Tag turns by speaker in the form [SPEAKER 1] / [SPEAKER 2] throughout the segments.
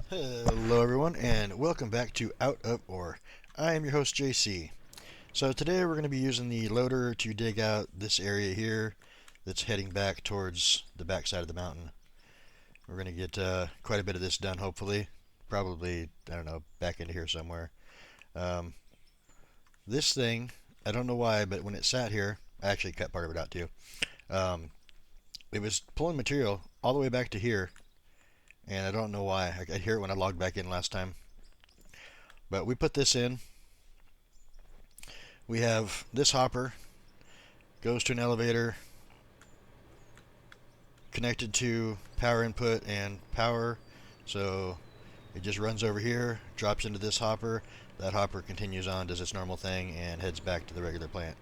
[SPEAKER 1] Hello everyone and welcome back to Out of Ore. I am your host JC. So today we're going to be using the loader to dig out this area here that's heading back towards the backside of the mountain. We're going to get quite a bit of this done hopefully. Probably, I don't know, back into here somewhere. Um, this thing, I don't know why, but when it sat here, I actually cut part of it out too. Um, it was pulling material all the way back to here, and I don't know why. I could hear it when I logged back in last time. But we put this in. We have this hopper, goes to an elevator, connected to power input and power. So it just runs over here, drops into this hopper. That hopper continues on, does its normal thing, and heads back to the regular plant.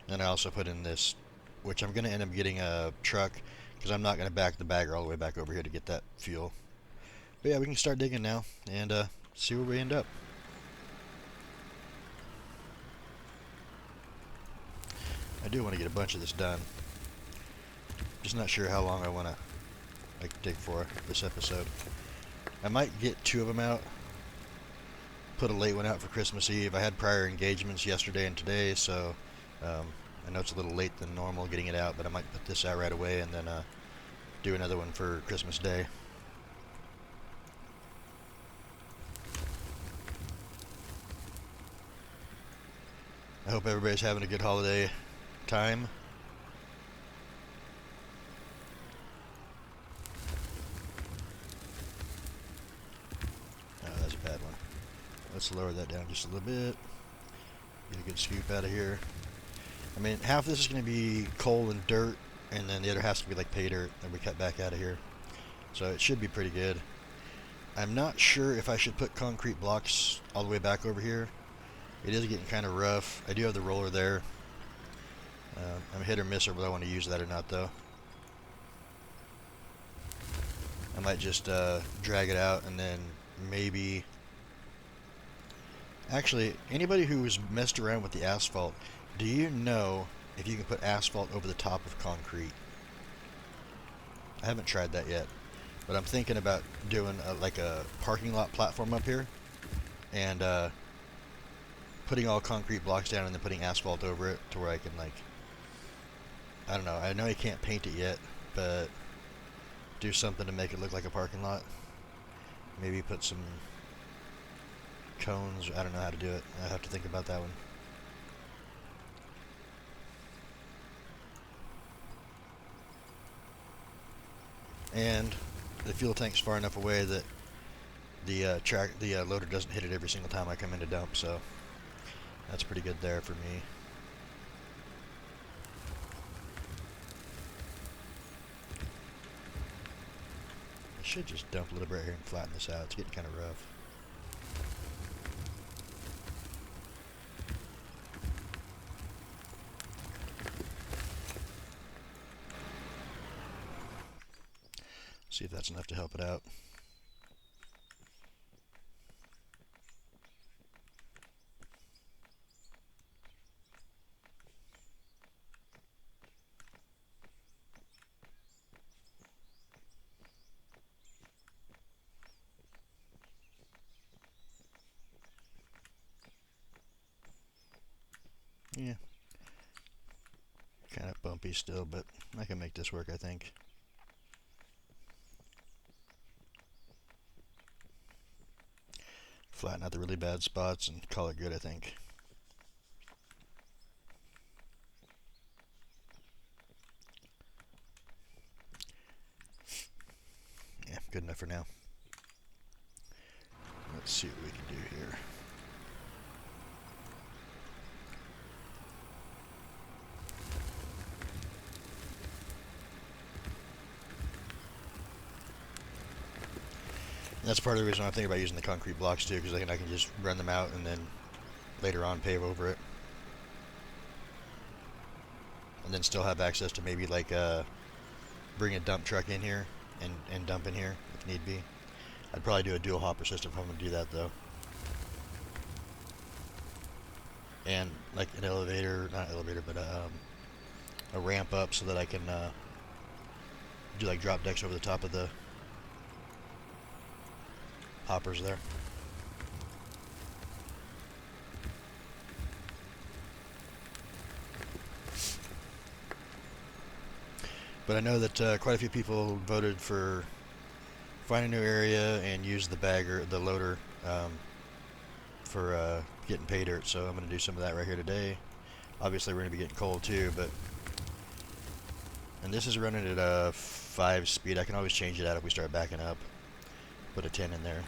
[SPEAKER 1] And then I also put in this, which I'm going to end up getting a truck because I'm not going to back the bagger all the way back over here to get that fuel. But yeah, we can start digging now and see where we end up. I do want to get a bunch of this done. Just not sure how long I want to dig for this episode. I might get 2 of them out. Put a late one out for Christmas Eve. I had prior engagements yesterday and today, so I know it's a little late than normal getting it out, but I might put this out right away and then do another one for Christmas Day. I hope everybody's having a good holiday time. Oh, that's a bad one. Let's lower that down just a little bit. Get a good scoop out of here. I mean, half of this is going to be coal and dirt, and then the other has to be like pay dirt that we cut back out of here. So it should be pretty good. I'm not sure if I should put concrete blocks all the way back over here. It is getting kind of rough. I do have the roller there. I'm hit or miss whether I want to use that or not, though. I might just drag it out and then maybe... Actually, anybody who's messed around with the asphalt, do you know if you can put asphalt over the top of concrete? I haven't tried that yet, but I'm thinking about doing like a parking lot platform up here and putting all concrete blocks down and then putting asphalt over it to where I can I don't know, I know you can't paint it yet, but do something to make it look like a parking lot. Maybe put some cones. I don't know how to do it. I have to think about that one. And the fuel tank's far enough away that the loader doesn't hit it every single time I come in to dump, so that's pretty good there for me. I should just dump a little bit right here and flatten this out. It's getting kind of rough. See if that's enough to help it out. Yeah. Kind of bumpy still, but I can make this work, I think. Flatten out the really bad spots and call it good, I think. Yeah, good enough for now. Let's see what we can do here. That's part of the reason I'm thinking about using the concrete blocks too, because I can just run them out and then later on pave over it. And then still have access to maybe bring a dump truck in here and dump in here if need be. I'd probably do a dual hopper system if I'm going to do that though. And like an elevator, not elevator, but a ramp up so that I can do like drop decks over the top of the hoppers there. But I know that quite a few people voted for find a new area and use the bagger, the loader, for getting pay dirt. So I'm going to do some of that right here today. Obviously, we're going to be getting coal too, but and this is running at a 5 speed. I can always change it out if we start backing up. Put a 10 in there,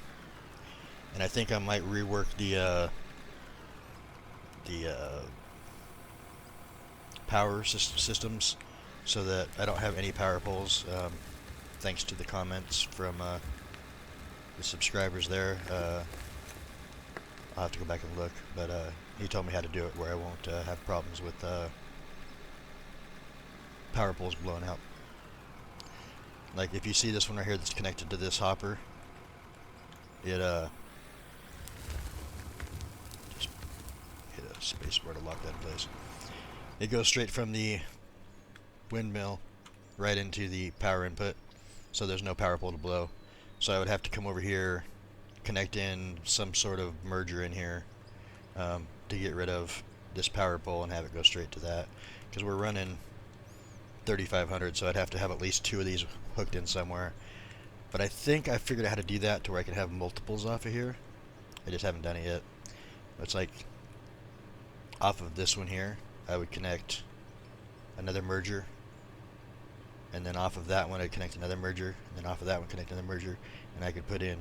[SPEAKER 1] and I think I might rework the power systems so that I don't have any power poles. Thanks to the comments from the subscribers there. I'll have to go back and look, but he told me how to do it where I won't have problems with power poles blowing out. Like if you see this one right here that's connected to this hopper, it just hit a space bar to lock that in place. It goes straight from the windmill right into the power input, so there's no power pole to blow. So I would have to come over here, connect in some sort of merger in here to get rid of this power pole and have it go straight to that, because we're running 3500, so I'd have to have at least 2 of these hooked in somewhere. But I think I figured out how to do that to where I can have multiples off of here. I just haven't done it yet. It's like off of this one here, I would connect another merger, and then off of that one I'd connect another merger, and then off of that one connect another merger, and I could put in,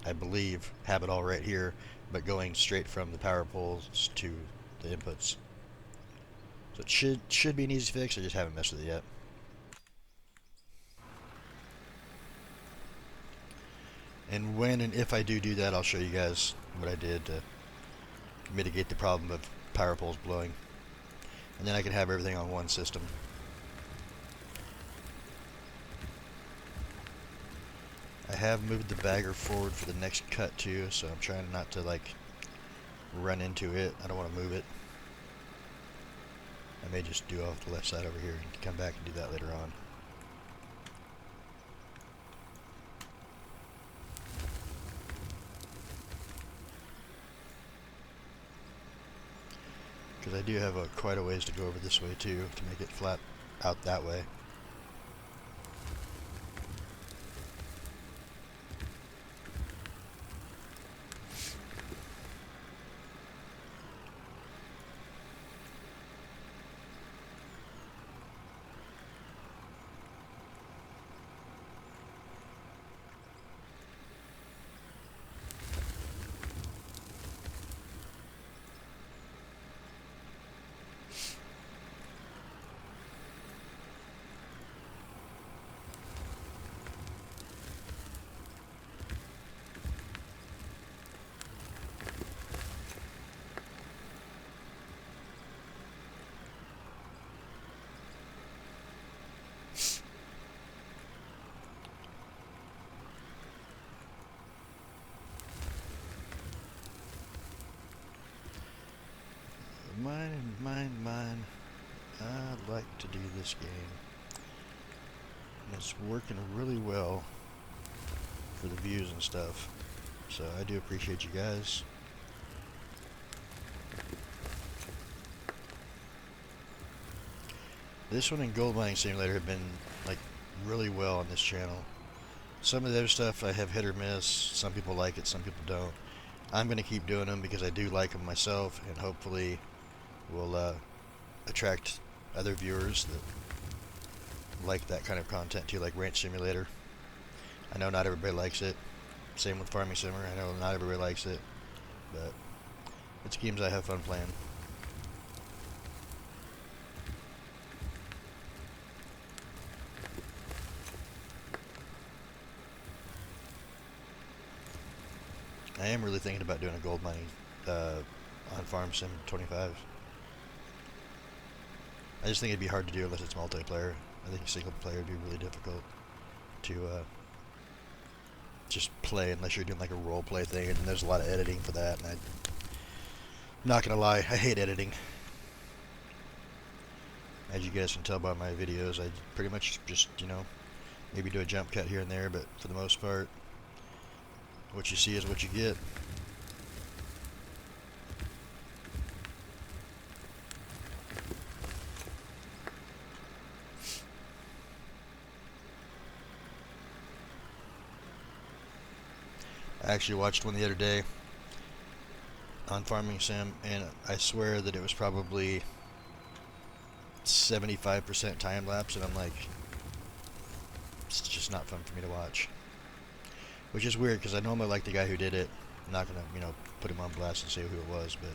[SPEAKER 1] I believe, have it all right here, but going straight from the power poles to the inputs. So it should be an easy fix. I just haven't messed with it yet. And when and if I do that, I'll show you guys what I did to mitigate the problem of power poles blowing. And then I can have everything on one system. I have moved the bagger forward for the next cut too, so I'm trying not to like run into it. I don't want to move it. I may just do off the left side over here and come back and do that later on. Because I do have quite a ways to go over this way too to make it flat out that way. Mine. I like to do this game. And it's working really well for the views and stuff. So I do appreciate you guys. This one and Gold Mining Simulator have been like really well on this channel. Some of the other stuff I have hit or miss. Some people like it, some people don't. I'm going to keep doing them because I do like them myself, and hopefully will attract other viewers that like that kind of content too, like Ranch Simulator. I know not everybody likes it. Same with Farming Simmer. I know not everybody likes it, but it's games I have fun playing. I am really thinking about doing a gold mining on Farm Sim 25. I just think it'd be hard to do unless it's multiplayer. I think single player would be really difficult to just play unless you're doing like a role play thing, and there's a lot of editing for that. And I'm not gonna lie, I hate editing. As you guys can tell by my videos, I pretty much just, you know, maybe do a jump cut here and there, but for the most part, What you see is what you get. I actually watched one the other day on Farming Sim, and I swear that it was probably 75% time lapse, and I'm like, it's just not fun for me to watch. Which is weird, because I normally like the guy who did it. I'm not gonna, put him on blast and say who it was, but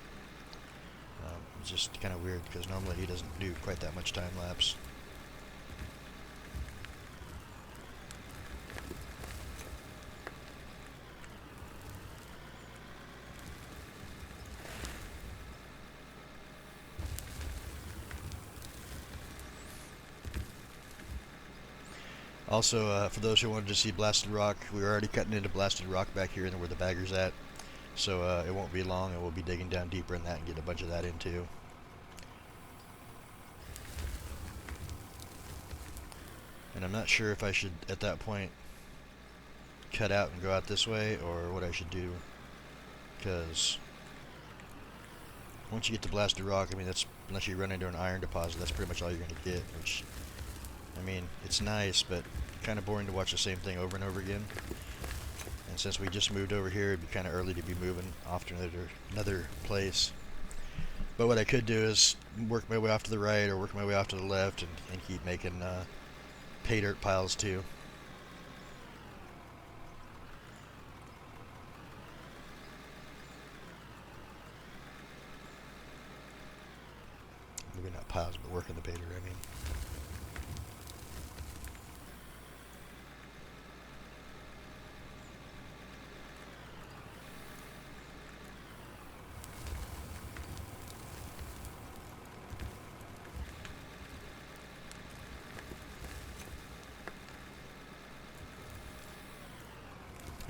[SPEAKER 1] it's just kind of weird, because normally he doesn't do quite that much time lapse. Also, for those who wanted to see blasted rock, we were already cutting into blasted rock back here and where the bagger's at. So it won't be long, and we'll be digging down deeper in that and get a bunch of that in too. And I'm not sure if I should, at that point, cut out and go out this way, or what I should do. Because once you get to blasted rock, I mean, that's, unless you run into an iron deposit, that's pretty much all you're going to get. Which, I mean, it's nice, but kind of boring to watch the same thing over and over again. And since we just moved over here, it'd be kind of early to be moving off to another place. But what I could do is work my way off to the right or work my way off to the left, and keep making pay dirt piles too. Maybe not piles, but working the pay dirt, I mean.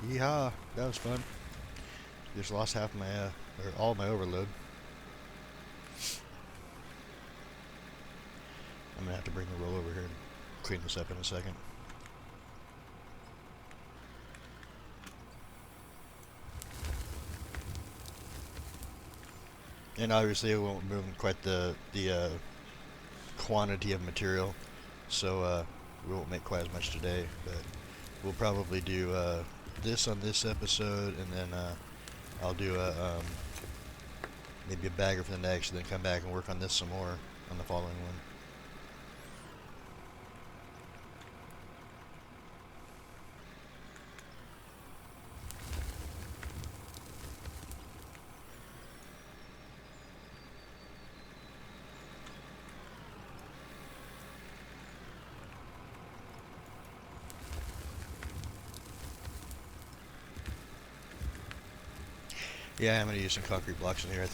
[SPEAKER 1] Yeehaw, that was fun. Just lost half my, or all my overload. I'm gonna have to bring the roll over here and clean this up in a second. And obviously it won't move in quite the quantity of material, so we won't make quite as much today, but we'll probably do this on this episode, and then I'll do maybe a bagger for the next, and then come back and work on this some more on the following one. Yeah, I'm going to use some concrete blocks in here.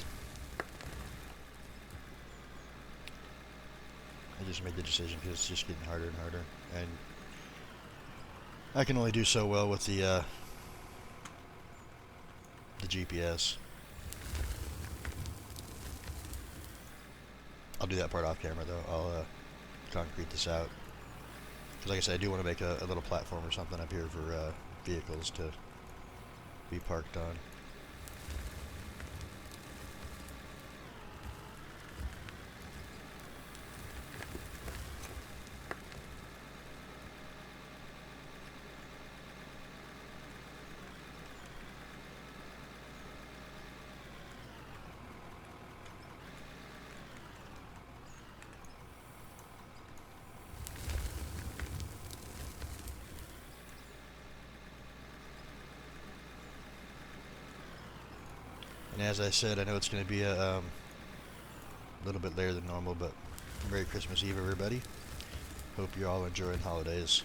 [SPEAKER 1] I just made the decision because it's just getting harder and harder, and I can only do so well with the GPS. I'll do that part off camera though. I'll concrete this out, because like I said, I do want to make a little platform or something up here for vehicles to be parked on. And as I said, I know it's going to be a little bit later than normal, but Merry Christmas Eve, everybody. Hope you're all enjoying the holidays.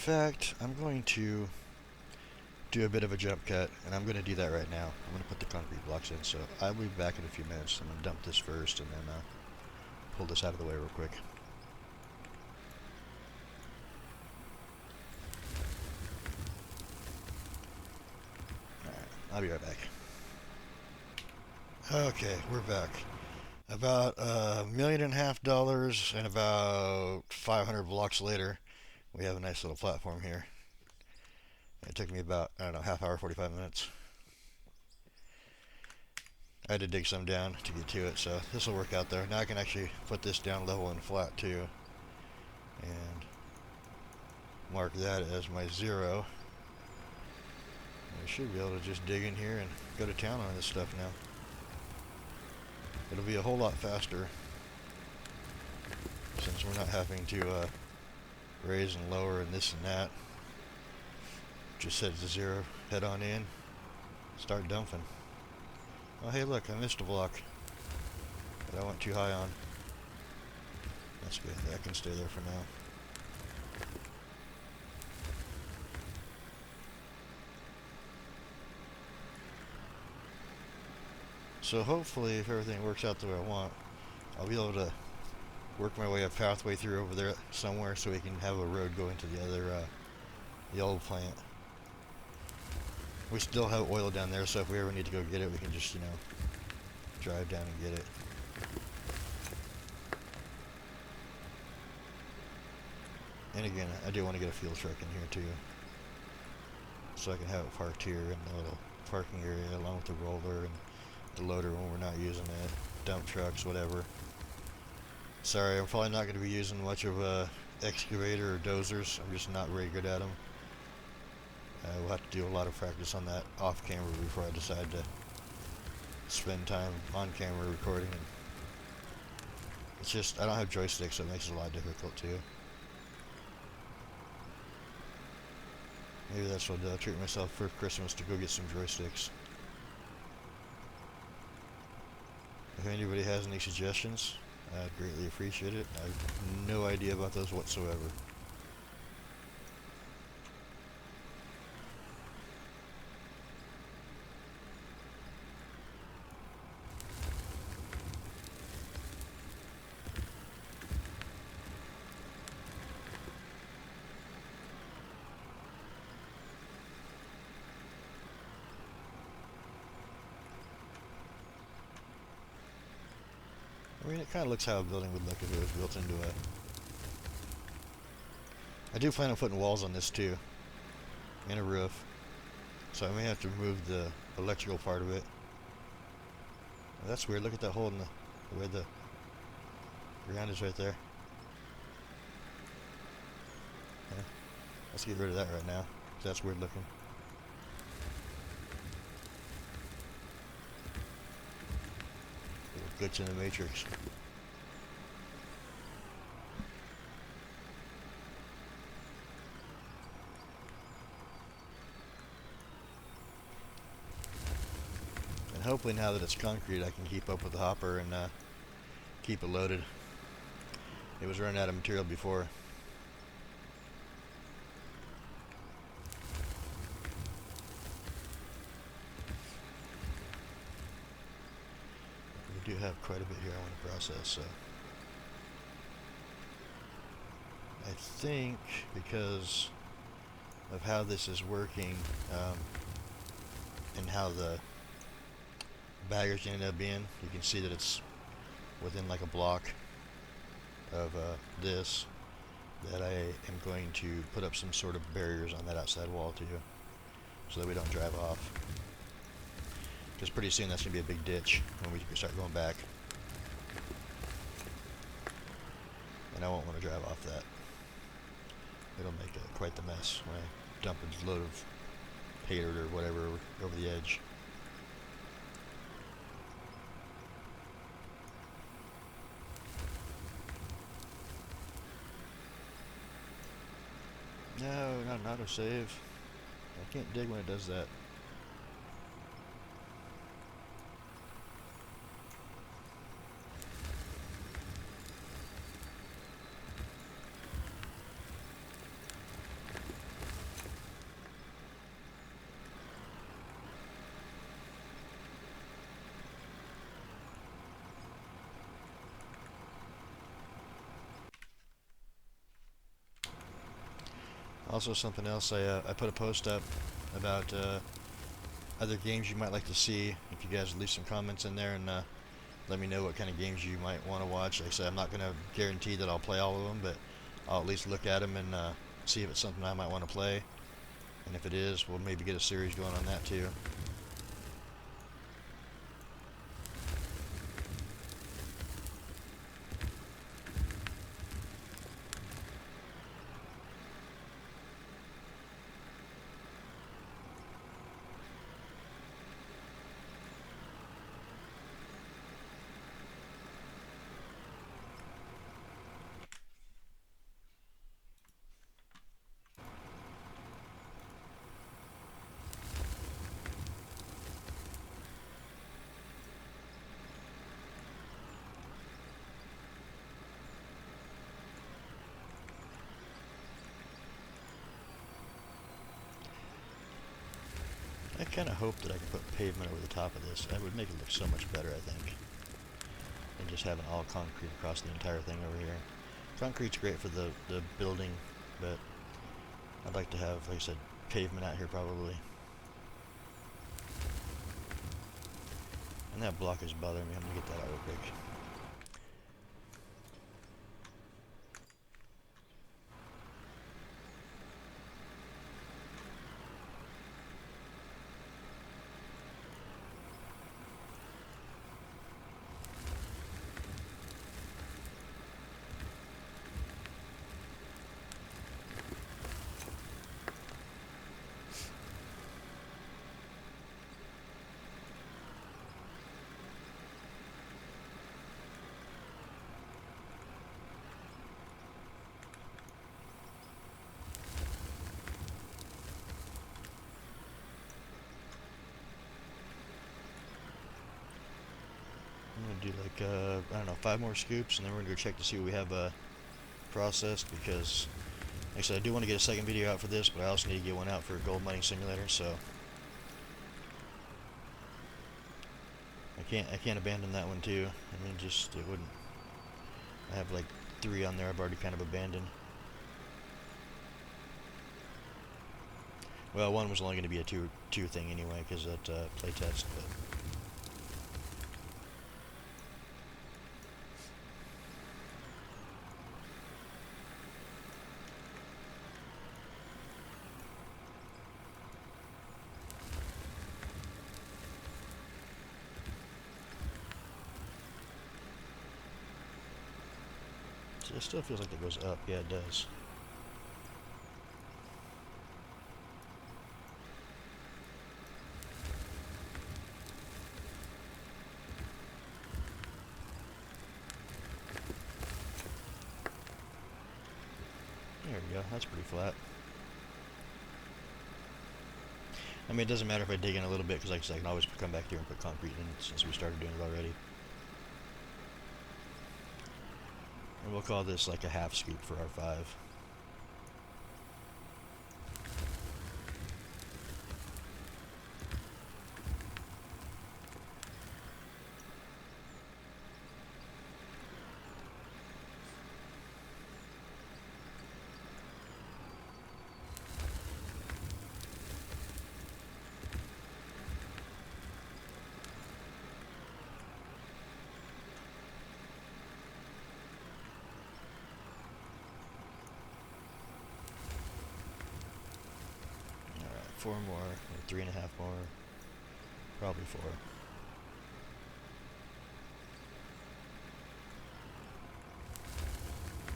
[SPEAKER 1] fact, I'm going to do a bit of a jump cut, and I'm going to do that right now. I'm going to put the concrete blocks in, so I'll be back in a few minutes. I'm going to dump this first, and then pull this out of the way real quick. Alright, I'll be right back. Okay, we're back. About $1.5 million and about 500 blocks later, we have a nice little platform here. It took me about, I don't know, half hour, 45 minutes. I had to dig some down to get to it, so this will work out there. Now I can actually put this down level and flat too, and mark that as my 0. I should be able to just dig in here and go to town on this stuff now. It'll be a whole lot faster since we're not having to raise and lower and this and that. Just set it to 0, head on in, start dumping. Oh hey look, I missed a block that I went too high on. That's good, that can stay there for now. So hopefully, if everything works out the way I want, I'll be able to work my way a pathway through over there somewhere so we can have a road go into the other, the old plant. We still have oil down there, so if we ever need to go get it, we can just, you know, drive down and get it. And again, I do want to get a fuel truck in here too, so I can have it parked here in the little parking area along with the roller and the loader when we're not using it, dump trucks, whatever. Sorry, I'm probably not going to be using much of a excavator or dozers. I'm just not very good at them. We'll have to do a lot of practice on that off camera before I decide to spend time on camera recording. And it's just, I don't have joysticks, so it makes it a lot difficult too. Maybe that's what I'll treat myself for Christmas, to go get some joysticks. If anybody has any suggestions, I'd greatly appreciate it. I have no idea about those whatsoever. I mean, it kind of looks how a building would look if it was built into a... I do plan on putting walls on this too, and a roof, so I may have to remove the electrical part of it. Oh, that's weird, look at that hole in the way the ground is right there. Yeah. Let's get rid of that right now, 'cause that's weird looking. Little glitch in the matrix. And hopefully now that it's concrete, I can keep up with the hopper and keep it loaded. It was running out of material before. We do have quite a bit here I want to process, so I think because of how this is working and how the baggers ended up being, you can see that it's within like a block of this, that I am going to put up some sort of barriers on that outside wall too, so that we don't drive off. Because pretty soon that's going to be a big ditch when we start going back. And I won't want to drive off that. It'll make quite the mess when I dump a load of pay dirt or whatever over the edge. No, not an autosave. I can't dig when it does that. Also, something else, I put a post up about other games you might like to see. If you guys leave some comments in there and let me know what kind of games you might want to watch. Like I said, I'm not going to guarantee that I'll play all of them, but I'll at least look at them and see if it's something I might want to play. And if it is, we'll maybe get a series going on that too. I kind of hope that I can put pavement over the top of this. That would make it look so much better, I think, than just having all concrete across the entire thing over here. Concrete's great for the building, but I'd like to have, like I said, pavement out here probably. And that block is bothering me. I'm going to get that out real quick. I'm going to do like, I don't know, 5 more scoops, and then we're going to go check to see what we have processed, because, like I said, I do want to get a second video out for this, but I also need to get one out for Gold Mining Simulator, so I can't abandon that one too. I mean, just, it wouldn't. I have like 3 on there I've already kind of abandoned. Well, one was only going to be a two thing anyway, because that playtest, but. It still feels like it goes up. Yeah, it does. There we go. That's pretty flat. I mean, it doesn't matter if I dig in a little bit, because like I said, I can always come back here and put concrete in since we started doing it already. And we'll call this like a half scoop for our 5. Alright, 4 more, or 3.5 more. Probably 4.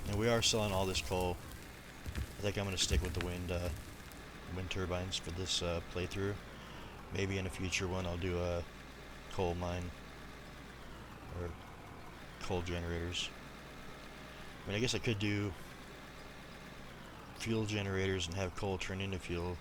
[SPEAKER 1] And we are selling all this coal. I think I'm going to stick with the wind turbines for this playthrough. Maybe in a future one I'll do a coal mine or coal generators. I mean, I guess I could do fuel generators and have coal turn into fuel.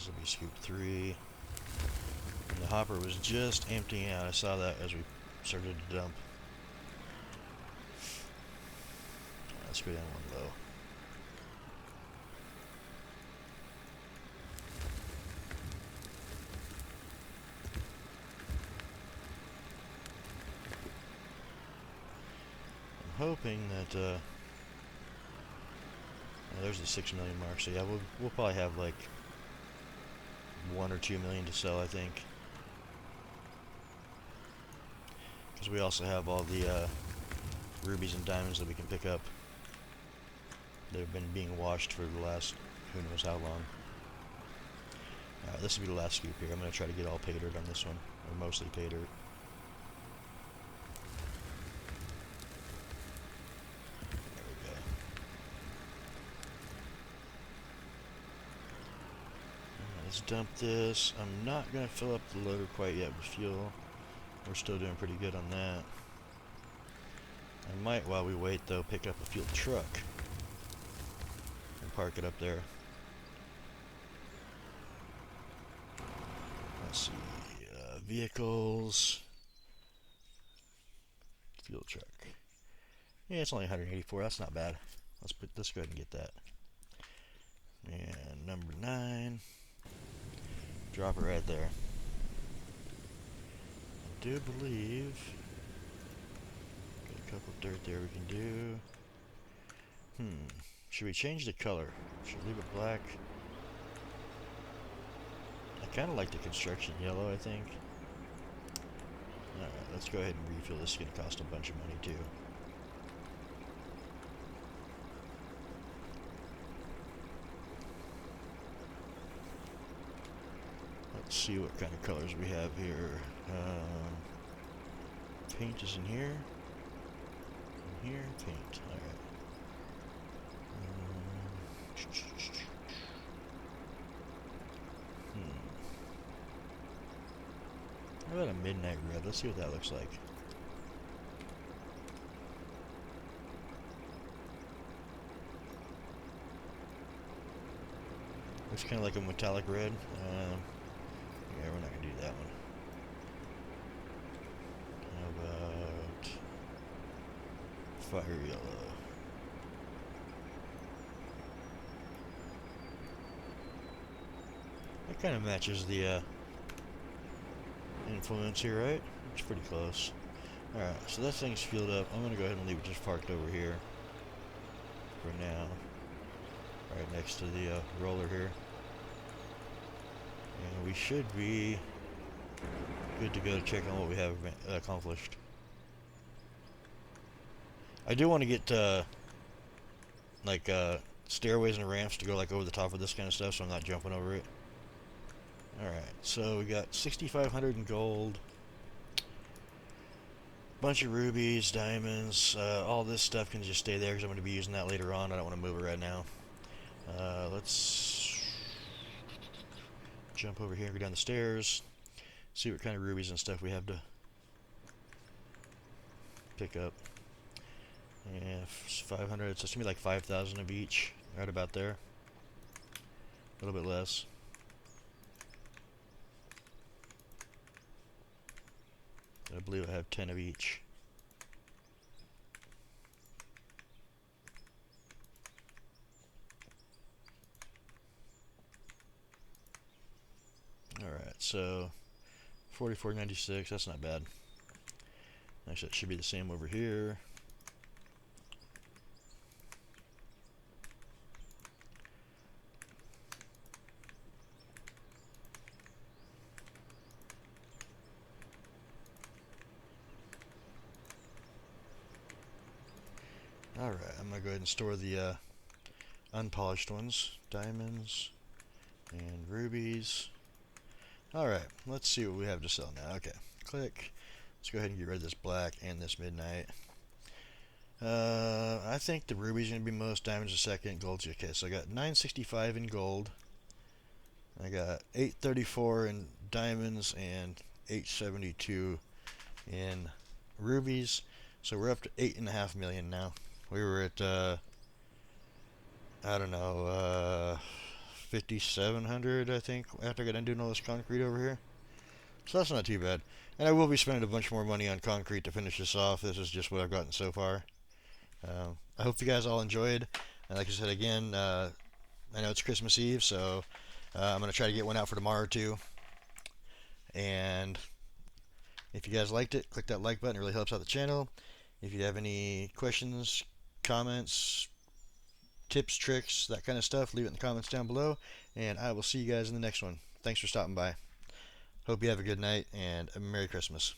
[SPEAKER 1] This will be scoop 3. And the hopper was just emptying out. I saw that as we started to dump. Let's go down one low. I'm hoping that there's the 6 million mark. So yeah, we'll probably have like 1 or 2 million to sell, I think. Because we also have all the rubies and diamonds that we can pick up. They've been being washed for the last who knows how long. Alright, this will be the last scoop here. I'm going to try to get all pay dirt on this one, or mostly pay dirt. There we go. Let's dump this. I'm not going to fill up the loader quite yet with fuel. We're still doing pretty good on that. I might, while we wait though, pick up a fuel truck and park it up there. Let's see, vehicles, fuel truck. Yeah, it's only 184. That's not bad. Let's go ahead and get that. And number 9, drop it right there. I do believe got a couple of dirt there we can do. Should we change the color? Should we leave it black? I kind of like the construction yellow, I think. Alright, let's go ahead and refill. This is going to cost a bunch of money too. Let's see what kind of colors we have here. Paint is in here. In here, paint. Alright. How about a midnight red? Let's see what that looks like. Looks kind of like a metallic red. Yeah, we're not going to do that one. How about fire yellow? That kind of matches the influence here, right? It's pretty close. Alright, so that thing's fueled up. I'm going to go ahead and leave it just parked over here for now. Right next to the roller here. And we should be good to go to check on what we have accomplished. I do want to get like stairways and ramps to go like over the top of this kind of stuff, so I'm not jumping over it. Alright, so we got 6,500 in gold, bunch of rubies, diamonds, all this stuff can just stay there because I'm going to be using that later on. I don't want to move it right now. Let's jump over here and go down the stairs, see what kind of rubies and stuff we have to pick up. Yeah, 500, so it's going to be like 5,000 of each, right about there. A little bit less. I believe I have 10 of each. Alright, so 44.96, that's not bad. Actually, it should be the same over here. Alright, I'm going to go ahead and store the unpolished ones. Diamonds and rubies. Alright, let's see what we have to sell now. Okay, click. Let's go ahead and get rid of this black and this midnight. I think the ruby's going to be most, diamonds a second, gold's okay. So I got 965 in gold. I got 834 in diamonds and 872 in rubies. So we're up to 8.5 million now. We were at, I don't know, $5,700, I think, after I got done doing all this concrete over here. So that's not too bad. And I will be spending a bunch more money on concrete to finish this off. This is just what I've gotten so far. I hope you guys all enjoyed. And like I said again, I know it's Christmas Eve, so I'm going to try to get one out for tomorrow too. And if you guys liked it, click that like button. It really helps out the channel. If you have any questions, comments, tips, tricks, that kind of stuff, leave it in the comments down below. And I will see you guys in the next one. Thanks for stopping by. Hope you have a good night and a Merry Christmas.